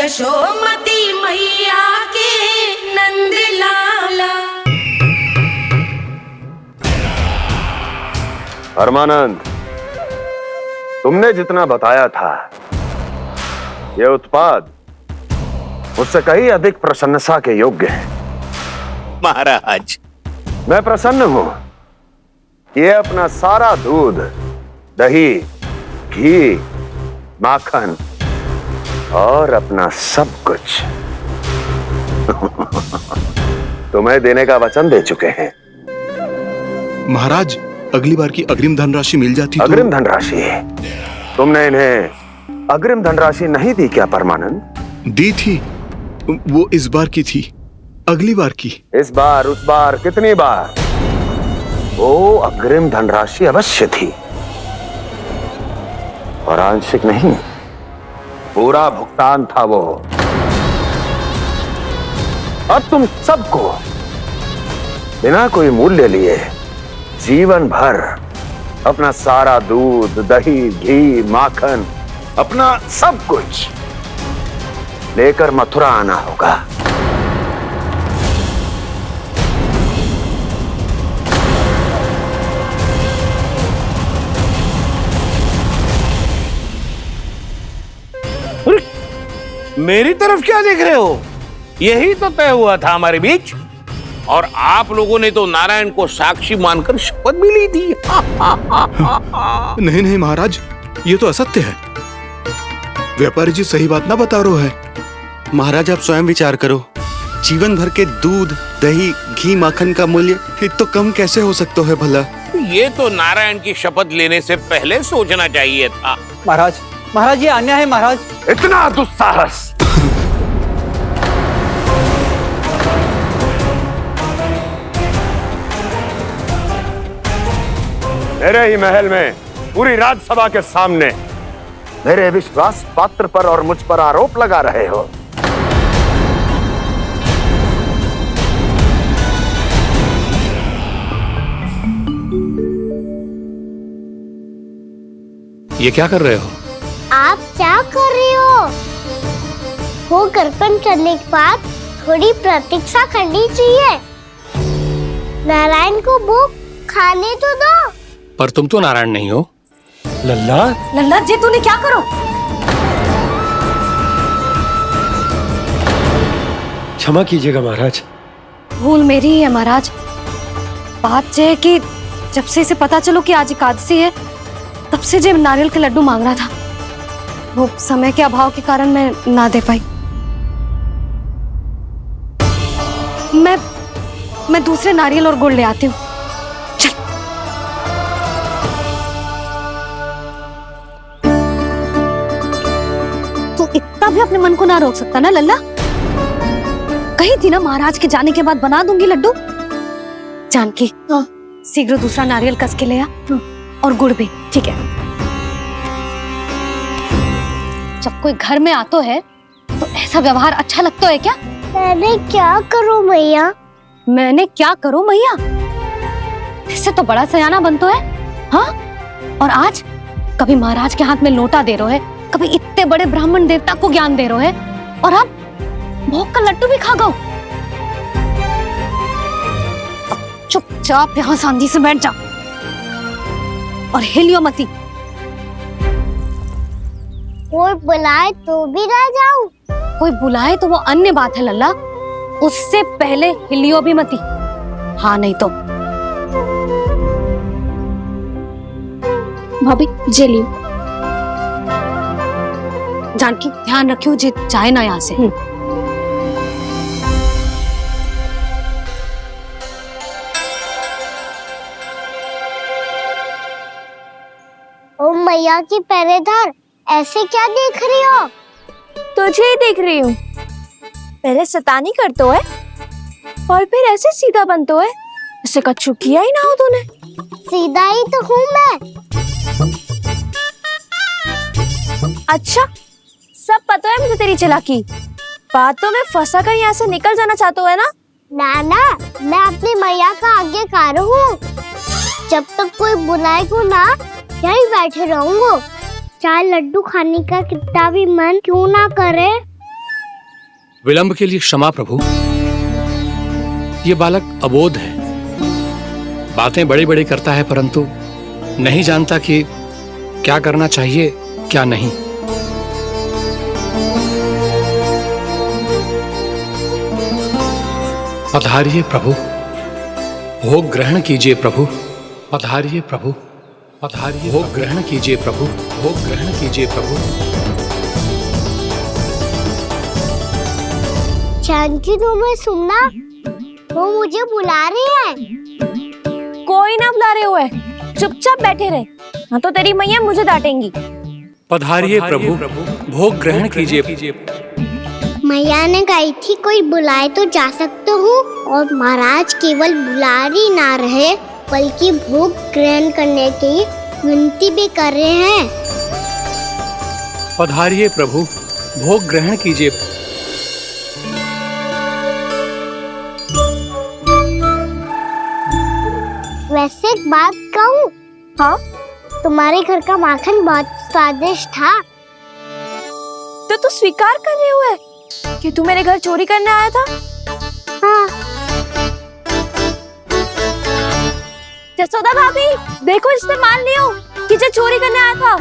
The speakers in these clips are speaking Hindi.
यशोमती मैया के नंद लाला। परमानंद, तुमने जितना बताया था यह उत्पाद उससे कहीं अधिक प्रशंसा के योग्य है। महाराज, मैं प्रसन्न हूं। ये अपना सारा दूध, दही, घी, माखन और अपना सब कुछ तुम्हें देने का वचन दे चुके हैं। महाराज, अगली बार की अग्रिम धनराशि मिल जाती तो। अग्रिम धनराशि? तुमने इन्हें अग्रिम धनराशि नहीं दी क्या परमानंद? दी थी, वो इस बार की थी, अगली बार की। इस बार, उस बार, कितनी बार? वो अग्रिम धनराशि अवश्य थी और आंशिक नहीं, पूरा भुगतान था वो। अब तुम सबको बिना कोई मूल्य लिए जीवन भर अपना सारा दूध, दही, घी, माखन, अपना सब कुछ लेकर मथुरा आना होगा। मेरी तरफ क्या देख रहे हो? यही तो तय हुआ था हमारे बीच, और आप लोगों ने तो नारायण को साक्षी मानकर शपथ भी ली थी। नहीं नहीं महाराज, ये तो असत्य है। व्यापारी जी सही बात ना बता रहे हैं। महाराज, आप स्वयं विचार करो, जीवन भर के दूध, दही, घी, माखन का मूल्य तो कम कैसे हो सकता है भला? ये तो नारायण की शपथ लेने से पहले सोचना चाहिए था। महाराज, ये अन्याय है महाराज। इतना दुस्साहस! मेरे ही महल में पूरी राजसभा के सामने मेरे विश्वास पात्र पर और मुझ पर आरोप लगा रहे हो। ये क्या कर रहे हो? आप क्या कर रहे हो गरपन करने के बाद थोड़ी प्रतीक्षा करनी चाहिए। नारायण को भूख खाने तो दो। पर तुम तो नारायण नहीं हो। लल्ला जी, तूने क्या करो? क्षमा कीजिएगा महाराज। भूल मेरी ही है महाराज। बात यह है कि जब से इसे पता चलो कि आज एकादशी है, तब से जब नारियल के लड्डू मांग रहा था, वो समय के अभाव के कारण मैं ना दे पाई। मैं दूसरे नारियल और गुड़ ले आती हूँ। चल। तू इतना भी अपने मन को ना रोक सकता ना लल्ला? कही थी ना महाराज के जाने के बाद बना दूंगी लड्डू। जानकी, शीघ्र दूसरा नारियल कस के ले आ, और गुड़ भी। ठीक है। जब कोई घर में आतो है तो ऐसा व्यवहार अच्छा लगता है क्या? मैंने क्या करूं मैया? मैंने क्या करूं मैया? इससे तो बड़ा सयाना बनतो है। हाँ? और आज कभी महाराज के हाथ में लोटा दे रहे है, कभी इतने बड़े ब्राह्मण देवता को ज्ञान दे रहे है, और अब भोग का लड्डू भी खा गो। चुपचाप यहाँ शांति से बैठ जा और हिलियो मती। कोई बुलाए तो भी ना जाऊं? कोई बुलाए तो वो अन्य बात है लल्ला, उससे पहले हिलियो भी मती। हाँ नहीं तो। भाभी जे लियो। जानकी, ध्यान रखियो जे जाए ना यहाँ से। ओ मैया की पहरेदार, ऐसे क्या देख रही हो? तुझे ही देख रही हूँ। पहले शैतानी करतो है और फिर ऐसे सीधा बनतो है, ऐसे कछु किया ही ना हो तूने। सीधा ही तो हूँ मैं। अच्छा, सब पता है मुझे तेरी चालाकी। बातों में फंसा कर यहाँ से निकल जाना चाहते है ना? नाना, मैं अपनी मैया का आज्ञाकार हूँ। जब तक कोई बुलाए को ना, यहीं बैठे रहूंगा, चाहे लड्डू खाने का कितना भी मन क्यों ना करे। विलंब के लिए क्षमा प्रभु। ये बालक अबोध है, बातें बड़ी बड़ी करता है परंतु नहीं जानता कि क्या करना चाहिए क्या नहीं। पधारिए प्रभु, भोग ग्रहण कीजिए प्रभु। पधारिए प्रभु, पधारिए, भोग ग्रहण कीजिए प्रभु, भोग ग्रहण कीजिए प्रभु। जानकी तुम्हें सुनना, वो मुझे बुला रही है। कोई ना बुला रहे हुए, चुपचाप बैठे रहे, हाँ तो तेरी मैया मुझे डांटेंगी। पधारिए प्रभु, भोग ग्रहण कीजिए। मैया ने कही थी कोई बुलाए तो जा सकते हूँ, और महाराज केवल बुलारी ना रहे बल्कि भोग ग्रहण करने की विनती भी कर रहे हैं। पधारिए प्रभु, भोग ग्रहण कीजिए। वैसे एक बात कहूँ? हाँ? तुम्हारे घर का माखन बहुत स्वादिष्ट था। तो तू स्वीकार कर रहे हुए कि तू मेरे घर चोरी करने आया था? हाँ। जसोदा भाभी, देखो इसने मान लियो कि जो चोरी करने आया था।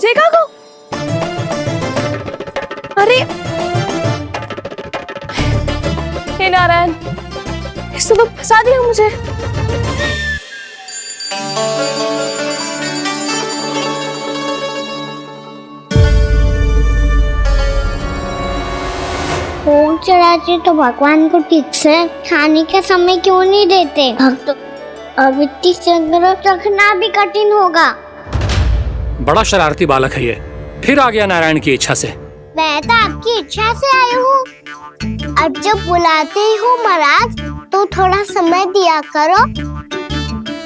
देखा को? अरे हे नारायण, इसने तो फंसा दिया मुझे। भोग चढ़ाते तो भगवान को ठीक से खाने का समय क्यों नहीं देते? भक्त अब इतनी संग्रह रखना भी कठिन होगा। बड़ा शरारती बालक है ये, फिर आ गया नारायण की इच्छा से। मैं तो आपकी इच्छा से आई हूँ। अब जब बुलाते ही हो महाराज तो थोड़ा समय दिया करो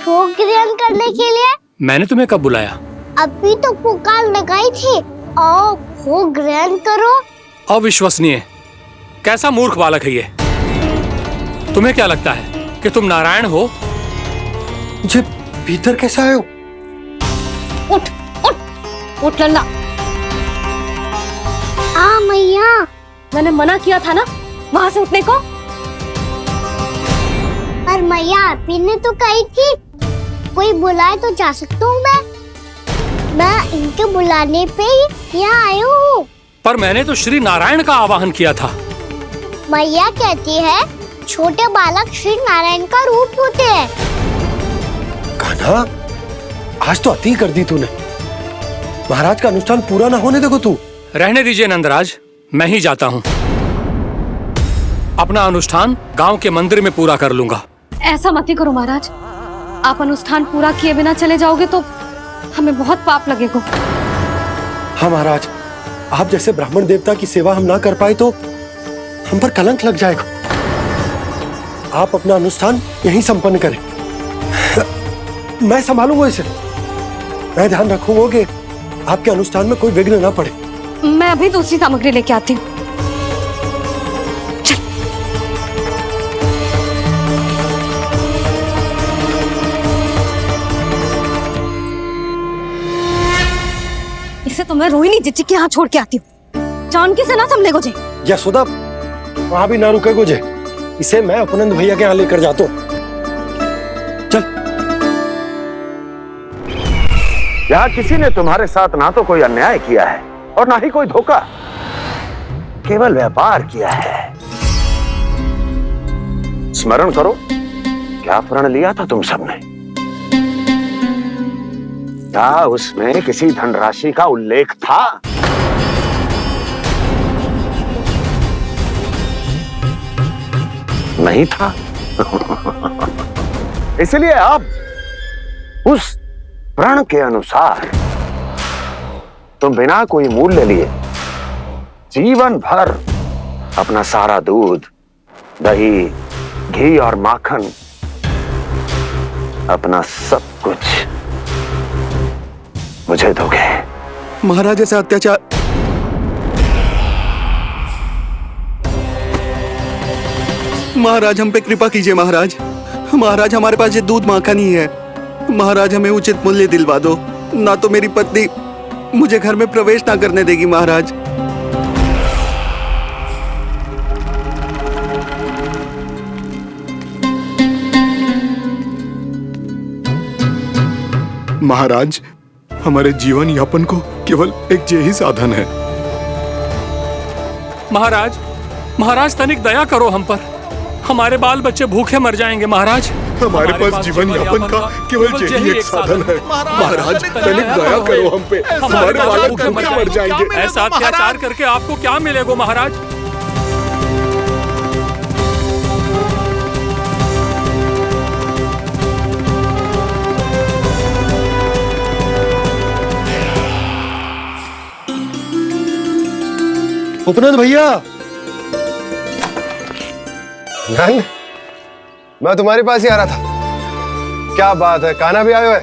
भोग ग्रहण करने के लिए। मैंने तुम्हें कब बुलाया? अभी तो पुकार लगाई थी, आओ भोग ग्रहण करो। अविश्वसनीय, कैसा मूर्ख बालक है ये। तुम्हें क्या लगता है कि तुम नारायण हो? मुझे भीतर कैसे आए हो? उठ उठ उठ लल्ला। मैया, मैंने मना किया था ना वहां से उठने को। पर मैया आपी ने तो कही थी कोई बुलाए तो जा सकता हूँ मैं इनके बुलाने पे ही यहाँ आई हूँ। पर मैंने तो श्री नारायण का आवाहन किया था। मैया कहती है छोटे बालक श्री नारायण का रूप होते हैं। कान्हा, आज तो अति कर दी तूने। महाराज का अनुष्ठान पूरा ना होने देखो तू। रहने दीजिए नंदराज, मैं ही जाता हूँ। अपना अनुष्ठान गांव के मंदिर में पूरा कर लूंगा। ऐसा मत ही करो महाराज, आप अनुष्ठान पूरा किए बिना चले जाओगे तो हमें बहुत पाप लगेगा। हाँ महाराज, आप जैसे ब्राह्मण देवता की सेवा हम ना कर पाए तो हम पर कलंक लग जाएगा। आप अपना अनुष्ठान यहीं संपन्न करें, मैं संभालूंगा इसे। मैं ध्यान रखूंगा कि आपके अनुष्ठान में कोई विघ्न ना पड़े। मैं अभी दूसरी सामग्री लेके आती हूँ। इसे तो मैं रोहिणी जीजी के यहाँ छोड़ के आती हूँ। जानकी से ना संभले गुजे। यशोदा, वहां भी ना रुके गुजे। इसे मैं अपनंद भैया के यहाँ लेकर जाता हूँ। चल। यहाँ किसी ने तुम्हारे साथ ना तो कोई अन्याय किया है और ना ही कोई धोखा, केवल व्यापार किया है। स्मरण करो क्या प्रण लिया था तुम सबने? क्या उसमें किसी धनराशि का उल्लेख था? नहीं था। इसलिए अब उस प्रण के अनुसार तुम बिना कोई मूल्य लिए जीवन भर अपना सारा दूध, दही, घी और माखन, अपना सब कुछ मुझे दोगे। महाराज ऐसा अत्याचार। महाराज हम पे कृपा कीजिए। महाराज, महाराज हमारे पास ये दूध माखन ही है। महाराज हमें उचित मूल्य दिलवा दो, ना तो मेरी पत्नी मुझे घर में प्रवेश ना करने देगी महाराज। महाराज, हमारे जीवन यापन को केवल एक यही साधन है। महाराज, महाराज तनिक दया करो हम पर। हमारे बाल बच्चे भूखे मर जाएंगे महाराज। हमारे पास जीवन यापन का केवल यही एक साधन है। महाराज, तनिक दया करो हम पे। हमारे बालक भूखे मर जाएंगे। ऐसा अत्याचार करके आपको क्या मिलेगा महाराज? उपनंद भैया। नंद, मैं तुम्हारे पास ही आ रहा था। क्या बात है, कान्हा भी आए हुए?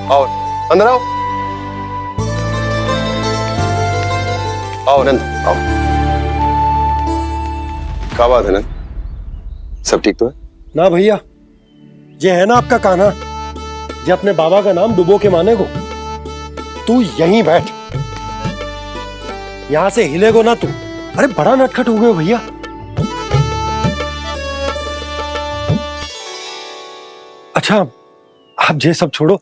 आओ अंदर आओ। आओ नंद आओ। क्या बात है नंद, सब ठीक तो है? ना भैया, ये है ना आपका कान्हा, ये अपने बाबा का नाम डुबो के माने को। तू यहीं बैठ, यहां से हिलेगो ना तू। अरे बड़ा नटखट हो गए भैया। अच्छा, आप ये सब छोड़ो,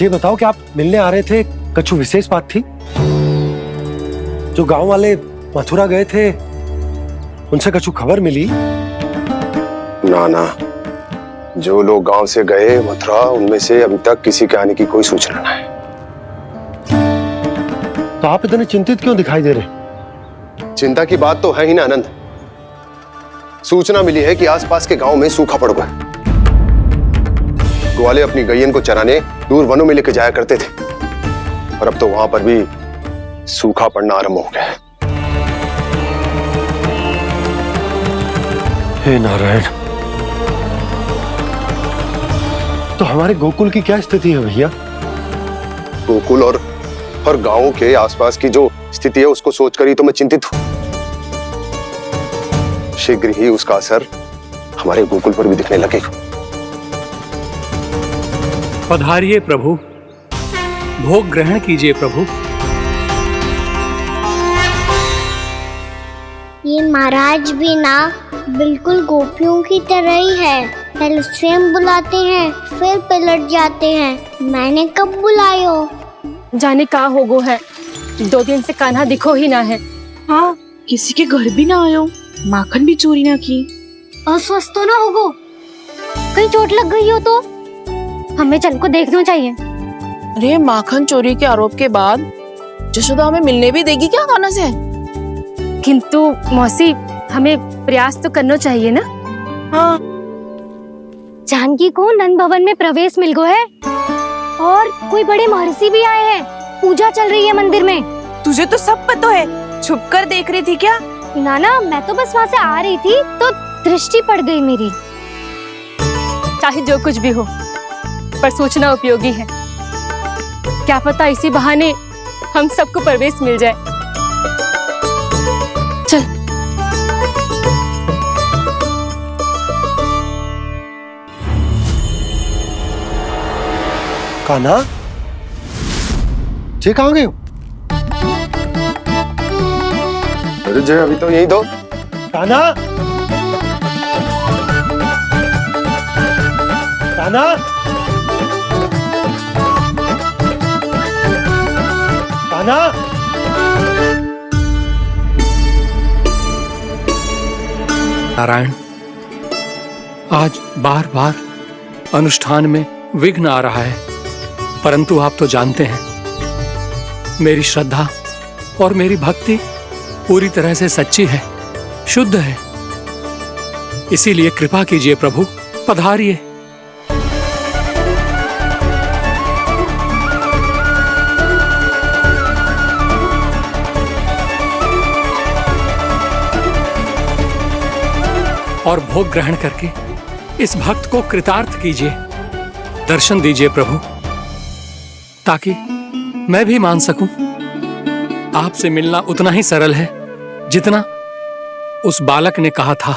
ये बताओ कि आप मिलने आ रहे थे, कछु विशेष बात थी? जो गांव वाले मथुरा गए थे, उनसे कछु खबर मिली? ना ना, जो लोग गांव से गए मथुरा, उनमें से अभी तक किसी के आने की कोई सूचना नहीं है। तो आप इतने चिंतित क्यों दिखाई दे रहे? चिंता की बात तो है ही ना आनंद। सूचना मिली है कि आसपास के गांव में सूखा पड़ गया। ग्वाले अपनी गैयन को चराने दूर वनों में लेके जाया करते थे, और अब तो वहां पर भी सूखा पड़ना आरंभ हो गया है। हे नारायण, तो हमारे गोकुल की क्या स्थिति है भैया? गोकुल और गांवों के आसपास की जो स्थिति है उसको सोचकर ही तो मैं चिंतित हूं। शीघ्र ही उसका असर हमारे गोकुल पर भी दिखने लगेगा। पधारिए प्रभु, भोग ग्रहण कीजिए प्रभु। ये महाराज भी ना बिल्कुल गोपियों की तरह ही है। पहले स्वयं बुलाते हैं, फिर पलट जाते हैं। मैंने कब बुलाए हो? जाने का होगो है, 2 दिन से कान्हा दिखो ही ना है। हाँ, किसी के घर भी ना आयो, माखन भी चोरी ना की। अस्वस्थ तो ना होगो, कहीं चोट लग गई हो तो? हमें चल को देखना चाहिए। अरे माखन चोरी के आरोप के बाद जशोदा हमें मिलने भी देगी क्या कान्हा से? किंतु मौसी, हमें प्रयास तो करना चाहिए ना। हाँ, जानकी को नंद भवन में प्रवेश मिल गो है, और कोई बड़े महर्षि भी आए हैं। पूजा चल रही है मंदिर में। तुझे तो सब पता है, छुप कर देख रही थी क्या? ना, मैं तो बस वहाँ से आ रही थी तो दृष्टि पड़ गई मेरी। चाहे जो कुछ भी हो, पर सूचना उपयोगी है। क्या पता इसी बहाने हम सबको प्रवेश मिल जाए। चल। कान्हा, ये कहाँ गए हो? अरे जय, अभी तो यही दो। कान्हा, कान्हा, कान्हा। नारायण, आज बार बार अनुष्ठान में विघ्न आ रहा है, परंतु आप तो जानते हैं मेरी श्रद्धा और मेरी भक्ति पूरी तरह से सच्ची है, शुद्ध है। इसीलिए कृपा कीजिए प्रभु, पधारिए। और भोग ग्रहण करके इस भक्त को कृतार्थ कीजिए। दर्शन दीजिए प्रभु, ताकि मैं भी मान सकूं। आपसे मिलना उतना ही सरल है जितना उस बालक ने कहा था।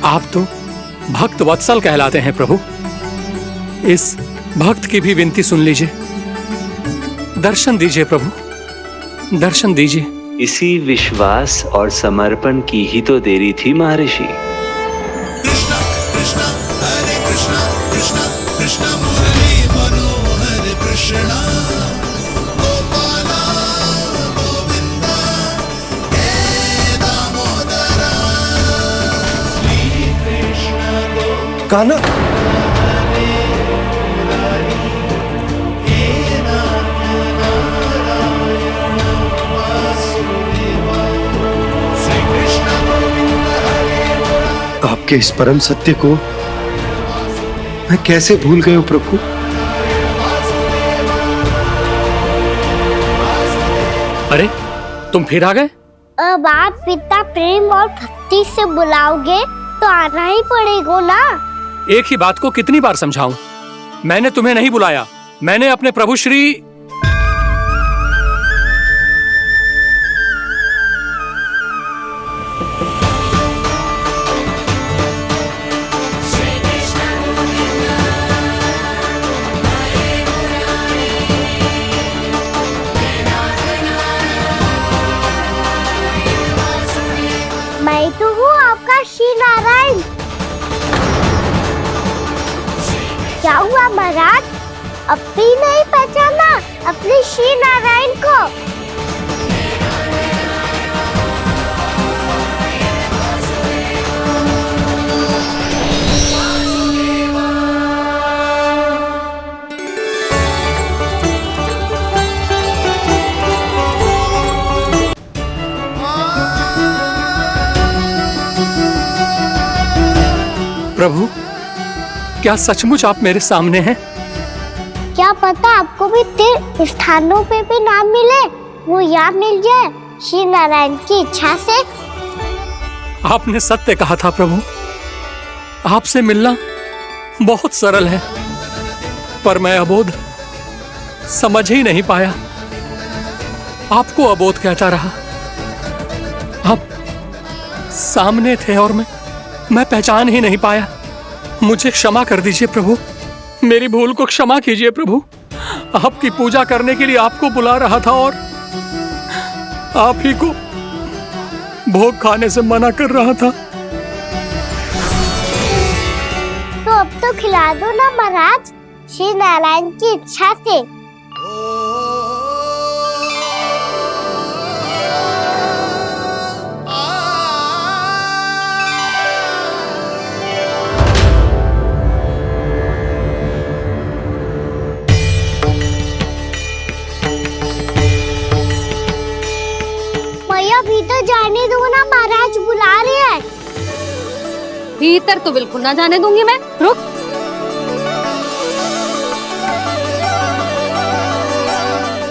आप तो भक्त वत्सल कहलाते हैं प्रभु। इस भक्त की भी विनती सुन लीजिए। दर्शन दीजिए प्रभु, दर्शन दीजिए। इसी विश्वास और समर्पण की ही तो देरी थी महर्षि। कान्हा, आपके इस परम सत्य को मैं कैसे भूल गया प्रभु। अरे तुम फिर आ गए? अब आप इतना प्रेम और भक्ति से बुलाओगे तो आना ही पड़ेगा ना। एक ही बात को कितनी बार समझाऊं? मैंने तुम्हें नहीं बुलाया, मैंने अपने प्रभु श्री मैं तो हूँ आपका श्री नारायण। क्या हुआ महाराज, अब भी नहीं पहचाना अपने श्री नारायण को? प्रभु, क्या सचमुच आप मेरे सामने हैं? क्या पता आपको भी तीर्थ स्थानों पे भी नाम मिले, वो यहाँ मिल जाए श्री नारायण की इच्छा से। आपने सत्य कहा था प्रभु, आपसे मिलना बहुत सरल है, पर मैं अबोध समझ ही नहीं पाया। आपको अबोध कहता रहा। आप सामने थे और मैं पहचान ही नहीं पाया। मुझे क्षमा कर दीजिए प्रभु, मेरी भूल को क्षमा कीजिए प्रभु। आपकी पूजा करने के लिए आपको बुला रहा था और आप ही को भोग खाने से मना कर रहा था। तो अब तो खिला दो ना महाराज, श्री नारायण की इच्छा से। भीतर जाने दो ना, महाराज बुला रहे हैं। भीतर तो बिल्कुल ना जाने दूंगी मैं। रुक।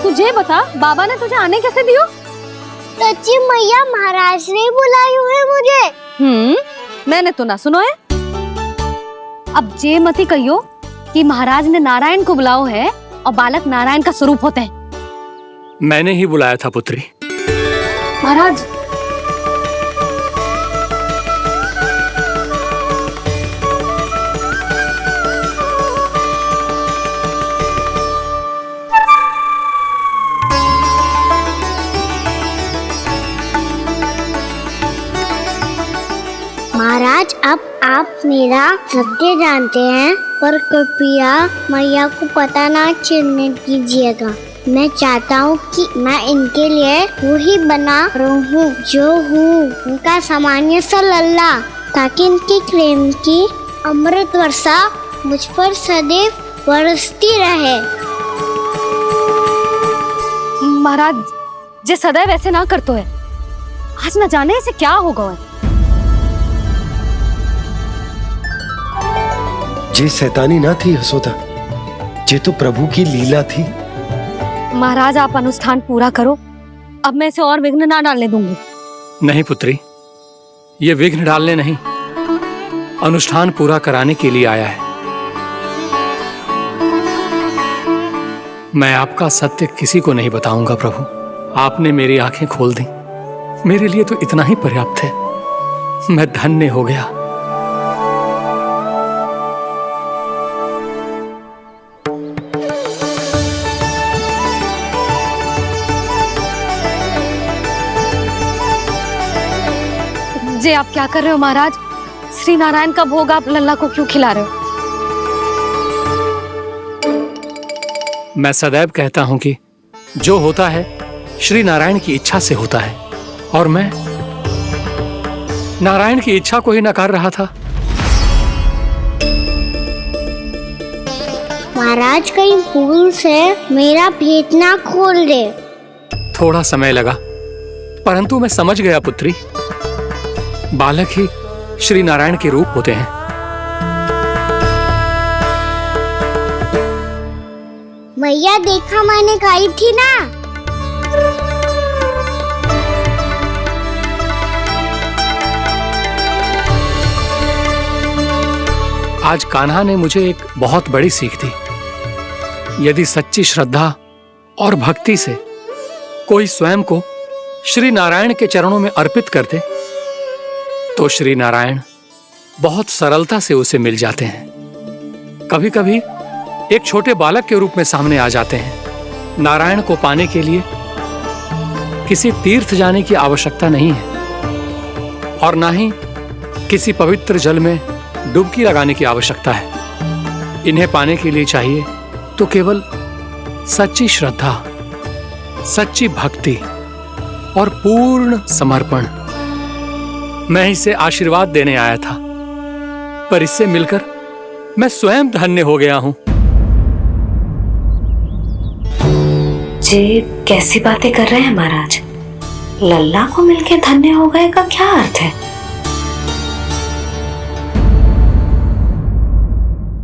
तुझे बता, बाबा ने तुझे आने कैसे दियो? सच्ची मैया, महाराज ने बुलाई हुई मुझे। मैंने तो ना सुनो है। अब जे मती कहियो कि महाराज ने नारायण को बुलाओ है और बालक नारायण का स्वरूप होते हैं। मैंने ही बुलाया था पुत्री। महाराज, महाराज, अब आप मेरा सत्य जानते हैं, पर कृपया मैया को पता ना चलने दीजिएगा। मैं चाहता हूँ कि मैं इनके लिए वही बना रहूँ जो हूँ, उनका सामान्य सा लल्ला, ताकि इनके प्रेम की अमृत वर्षा मुझ पर सदैव बरसती रहे। महाराज, जे सदैव ऐसे ना करतो है, आज न जाने इसे क्या होगा है। जे शैतानी ना थी यशोदा, जे तो प्रभु की लीला थी। महाराज, आप अनुष्ठान पूरा करो, अब मैं इसे और विघ्न ना डालने दूंगी। नहीं पुत्री, ये विघ्न डालने नहीं, अनुष्ठान पूरा कराने के लिए आया है। मैं आपका सत्य किसी को नहीं बताऊंगा प्रभु। आपने मेरी आंखें खोल दी, मेरे लिए तो इतना ही पर्याप्त है। मैं धन्य हो गया। ये आप क्या कर रहे हो महाराज? श्री नारायण का भोग आप लल्ला को क्यों खिला रहे हो? मैं सदैव कहता हूं कि जो होता है श्री नारायण की इच्छा से होता है, और मैं नारायण की इच्छा को ही नकार रहा था। महाराज कहीं भूल से मेरा भेद ना खोल दे। थोड़ा समय लगा, परंतु मैं समझ गया पुत्री। बालक ही श्री नारायण के रूप होते हैं। मैया देखा मैंने कही थी ना। आज कान्हा ने मुझे एक बहुत बड़ी सीख दी। यदि सच्ची श्रद्धा और भक्ति से कोई स्वयं को श्री नारायण के चरणों में अर्पित कर दे, तो श्री नारायण बहुत सरलता से उसे मिल जाते हैं। कभी कभी एक छोटे बालक के रूप में सामने आ जाते हैं। नारायण को पाने के लिए किसी तीर्थ जाने की आवश्यकता नहीं है, और ना ही किसी पवित्र जल में डुबकी लगाने की आवश्यकता है। इन्हें पाने के लिए चाहिए तो केवल सच्ची श्रद्धा, सच्ची भक्ति और पूर्ण समर्पण। मैं इसे आशीर्वाद देने आया था, पर इससे मिलकर मैं स्वयं धन्य हो गया हूं। जी कैसी बातें कर रहे हैं महाराज? लल्ला को मिलके धन्य हो गए का क्या अर्थ है?